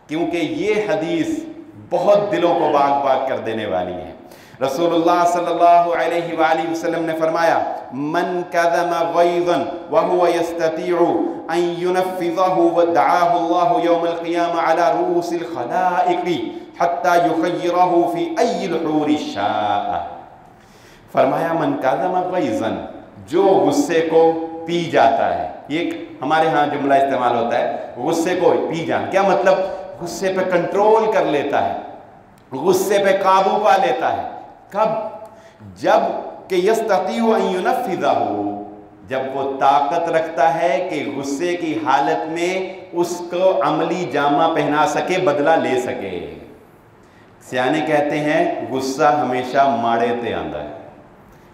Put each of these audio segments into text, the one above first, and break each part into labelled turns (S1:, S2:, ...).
S1: کیونکہ یہ حدیث بہت دلوں کو باغ باغ کر دینے والی ہے۔ رسول اللہ صلی اللہ علیہ وآلہ وسلم نے فرمایا من کظم غیظا وهو يستطيع ان ينفذه ودعاه الله يوم القيامة على رؤوس الخلائق حتى يخيره في اي الحور شاء۔ فرمایا من کظم غیظا، جو غصے کو پی جاتا ہے، یہ ہمارے ہاں جملہ استعمال ہوتا ہے غصے کو پی جانا، کیا مطلب؟ غصے پہ کنٹرول کر لیتا ہے، غصے پہ قابو پا لیتا ہے۔ کب؟ جب کہ یستطیع ان ینفذہ، جب وہ طاقت رکھتا ہے کہ غصے کی حالت میں اس کو عملی جامہ پہنا سکے، بدلہ لے سکے۔ سیانے کہتے ہیں غصہ ہمیشہ ماڑے تے آندا ہے،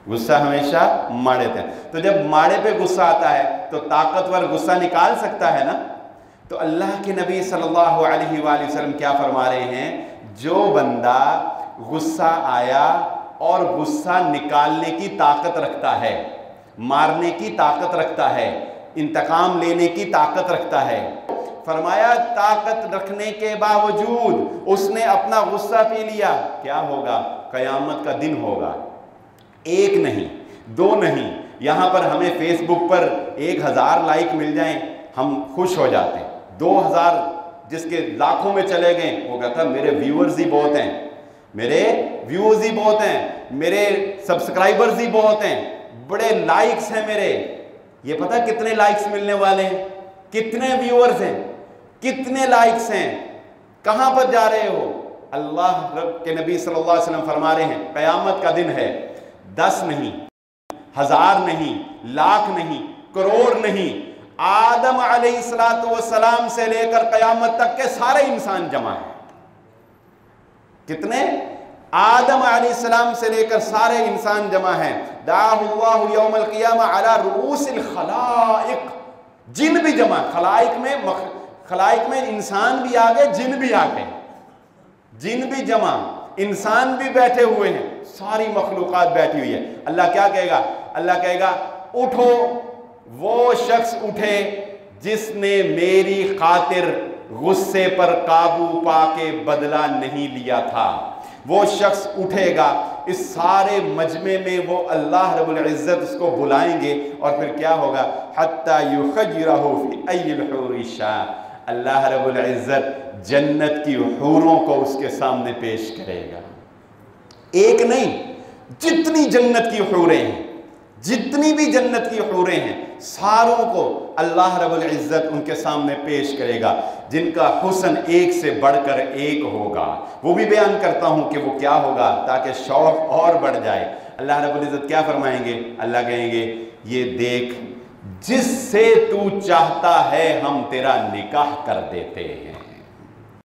S1: غصہ ہمیشہ ماڑے تے۔ تو جب ماڑے پہ غصہ آتا ہے تو طاقتور غصہ نکال سکتا ہے نا۔ تو اللہ کے نبی صلی اللہ علیہ وآلہ وسلم کیا فرما رہے ہیں؟ جو بندہ غصہ آیا اور غصہ نکالنے کی طاقت رکھتا ہے، مارنے کی طاقت رکھتا ہے، انتقام لینے کی طاقت رکھتا ہے، فرمایا طاقت رکھنے کے باوجود اس نے اپنا غصہ پی لیا، کیا ہوگا؟ قیامت کا دن ہوگا۔ ایک نہیں، دو نہیں، یہاں پر ہمیں فیس بک پر 1000 لائک مل جائیں ہم خوش ہو جاتے ہیں، 2000 جس کے لاکھوں میں چلے گئے وہ کہتا میرے ویورز ہی بہت ہیں، میرے ویوز ہی بہت ہیں، میرے سبسکرائبرز ہی بہت ہیں، بڑے لائکس ہیں میرے۔ یہ پتہ کتنے لائکس ملنے والے ہیں، کتنے ویورز ہیں، کتنے لائکس ہیں، کہاں پر جا رہے ہو؟ اللہ رب کے نبی صلی اللہ علیہ وسلم فرما رہے ہیں قیامت کا دن ہے، 10 نہیں، 1000 نہیں، لاکھ نہیں، کروڑ نہیں، آدم علیہ السلام سے لے کر قیامت تک کے سارے انسان جمع ہیں۔ کتنے؟ آدم علیہ السلام سے لے کر سارے انسان جمع ہیں۔ دعاہ اللہ یوم القیامہ علی رؤوس الخلائق، جن بھی جمع، خلائق میں انسان بھی آگے، جن بھی آگے، جن بھی جمع، انسان بھی بیٹھے ہوئے ہیں، ساری مخلوقات بیٹھی ہوئی ہے۔ اللہ کیا کہے گا؟ اللہ کہے گا اٹھو، وہ شخص اٹھے جس نے میری خاطر غصے پر قابو پا کے بدلہ نہیں لیا تھا، وہ شخص اٹھے گا۔ اس سارے مجمع میں وہ اللہ رب العزت اس کو بلائیں گے اور پھر کیا ہوگا؟ حتی یخیرہ فی ای الحور شاء، اللہ رب العزت جنت کی حوروں کو اس کے سامنے پیش کرے گا۔ ایک نہیں، جتنی جنت کی حوریں ہیں، جتنی بھی جنت کی حوریں ہیں، ساروں کو اللہ رب العزت ان کے سامنے پیش کرے گا، جن کا حسن ایک سے بڑھ کر ایک ہوگا۔ وہ بھی بیان کرتا ہوں کہ وہ کیا ہوگا تاکہ شوق اور بڑھ جائے۔ اللہ رب العزت کیا فرمائیں گے؟ اللہ کہیں گے یہ دیکھ، جس سے تو چاہتا ہے ہم تیرا نکاح کر دیتے ہیں۔